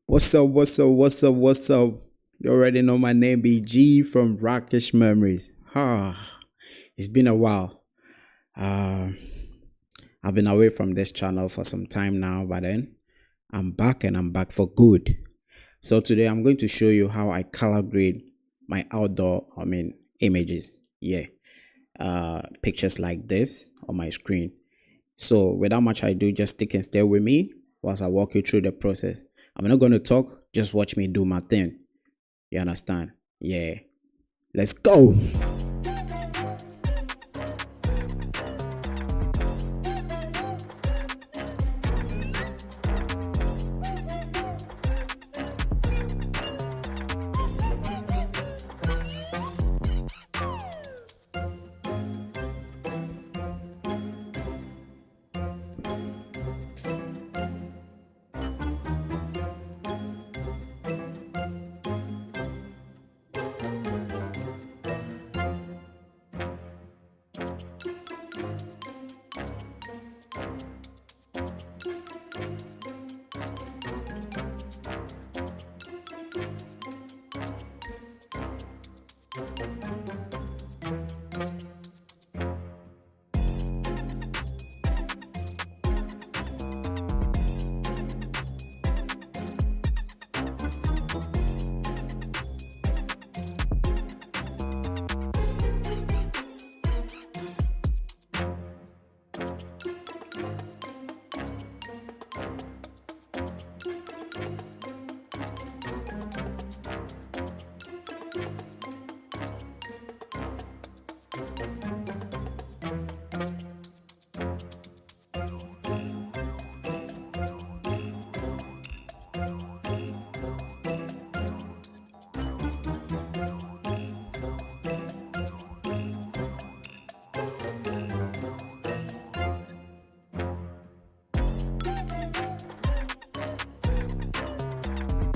What's up? What's up? What's up? What's up? You already know my name, BG from Rockish Memories. It's been a while. Uh, I've been away from this channel for some time now, but then I'm back and I'm back for good. So today I'm going to show you how I color grade my images. Yeah, pictures like this on my screen. So without much ado, just stick and stay with me whilst I walk you through the process. I'm not going to talk, just watch me do my thing. You understand? Yeah. Let's go.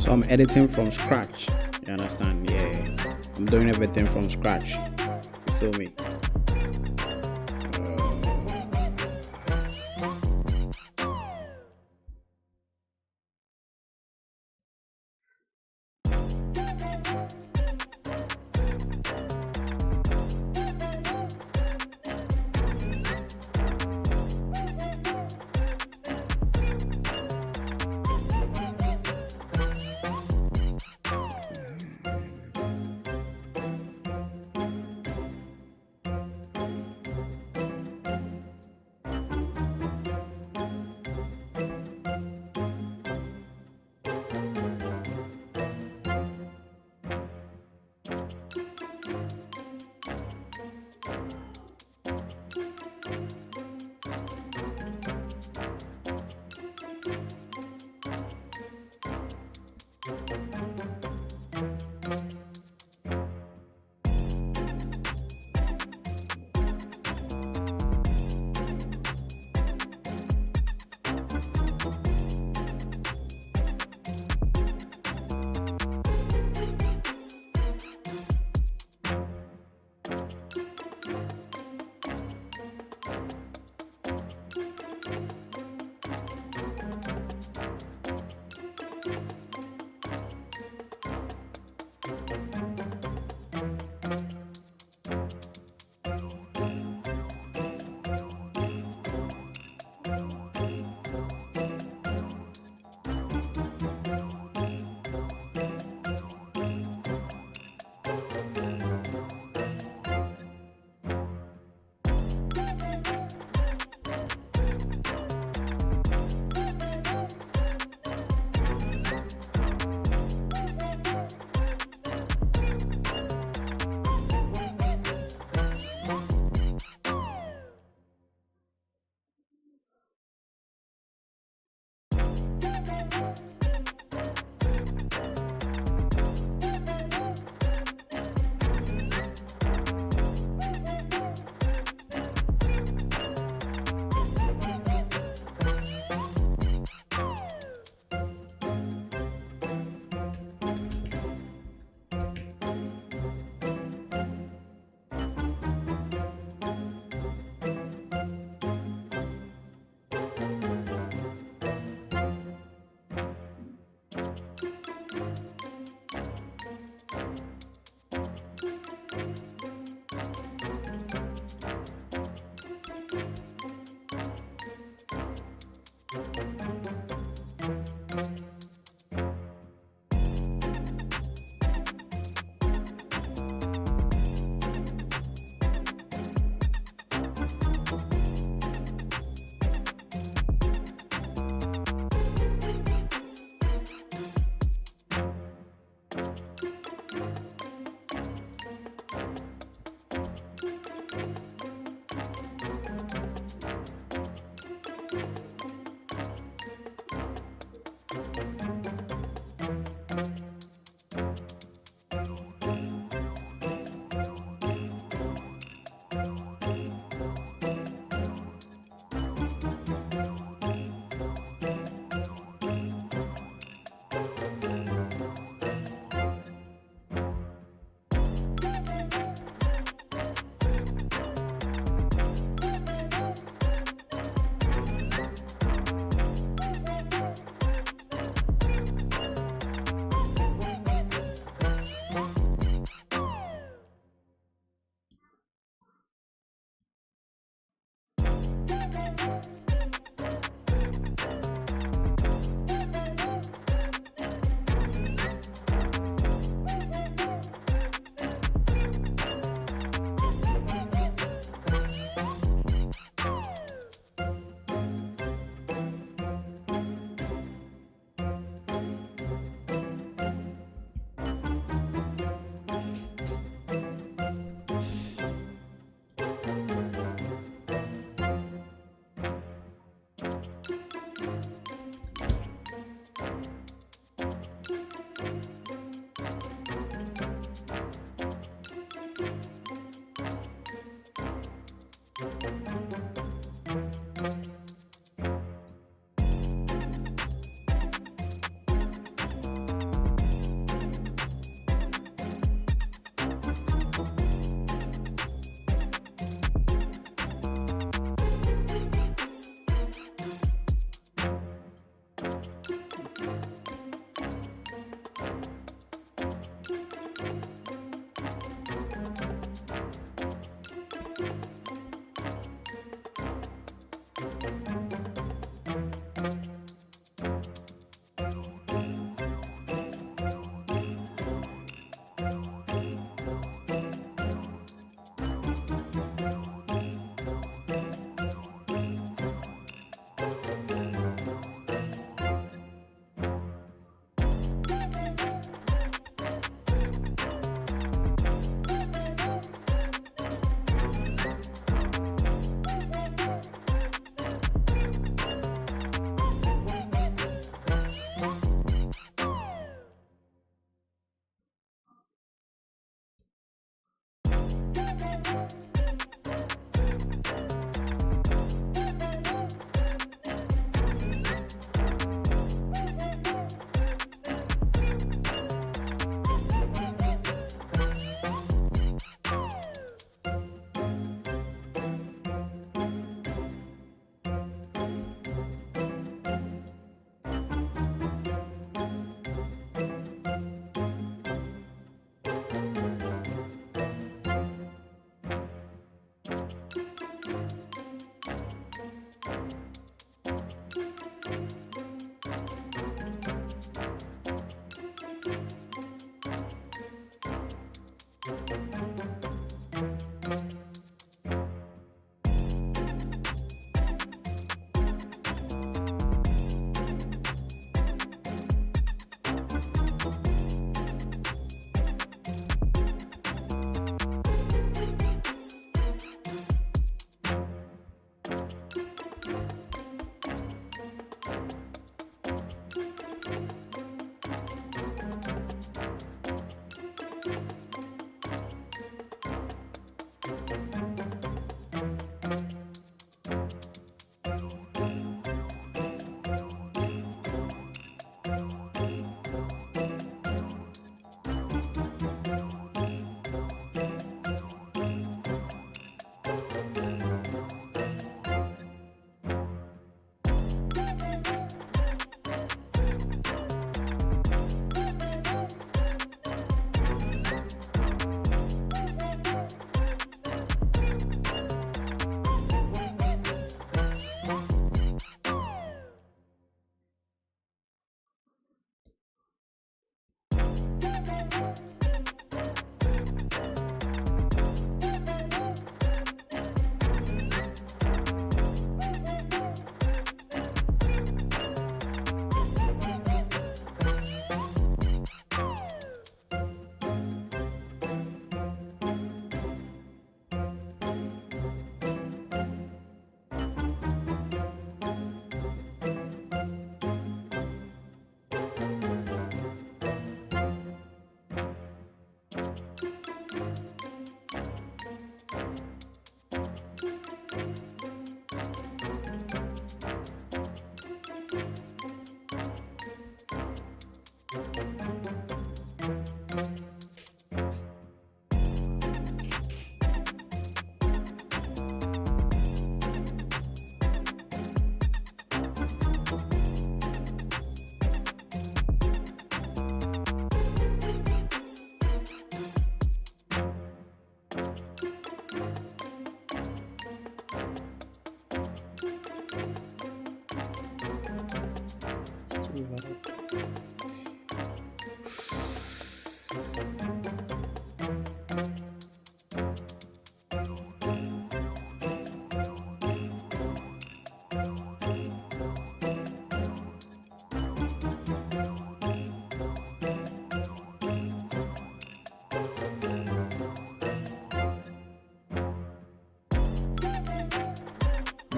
So I'm editing from scratch. You understand? Yeah. I'm doing everything from scratch. You feel me?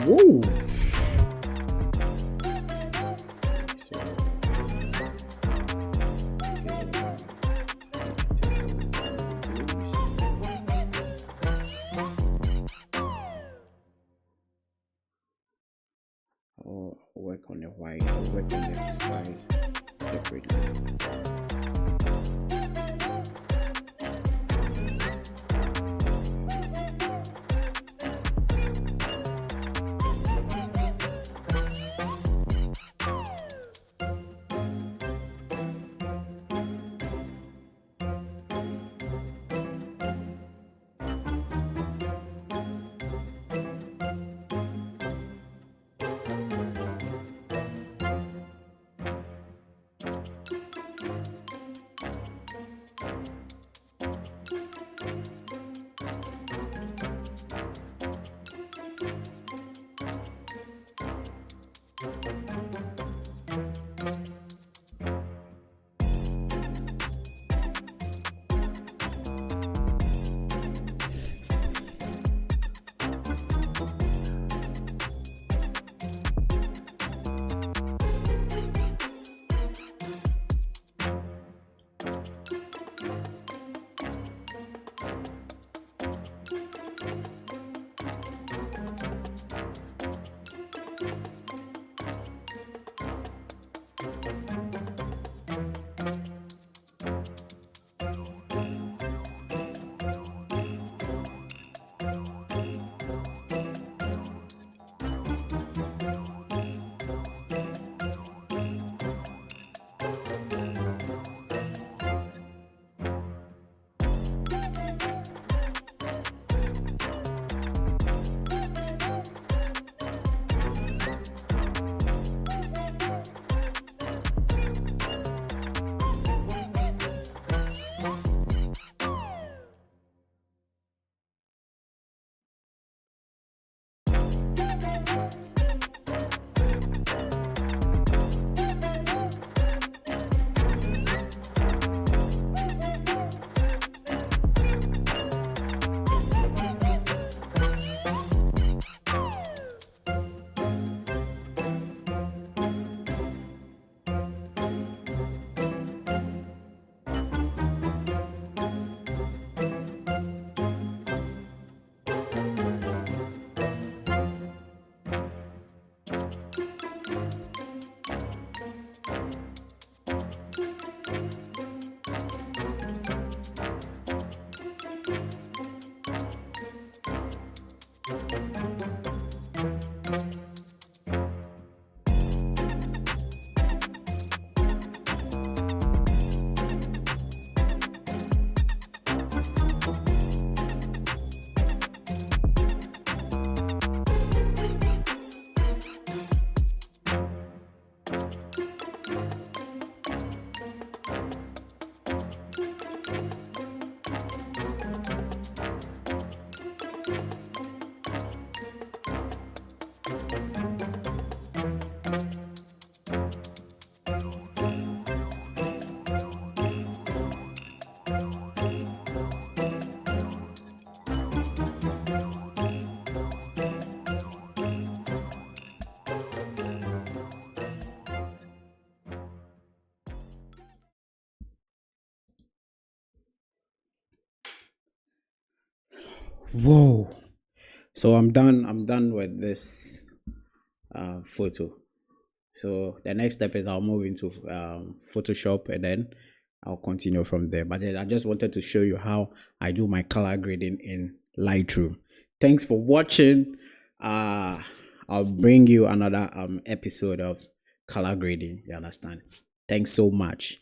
Whoa. I'll work on the white, I'll work on the skies separately. Whoa. So I'm done with this photo. So the next step is I'll move into Photoshop, and then I'll continue from there. But then I just wanted to show you how I do my color grading in Lightroom. Thanks for watching. I'll bring you another episode of color grading. You understand? Thanks so much.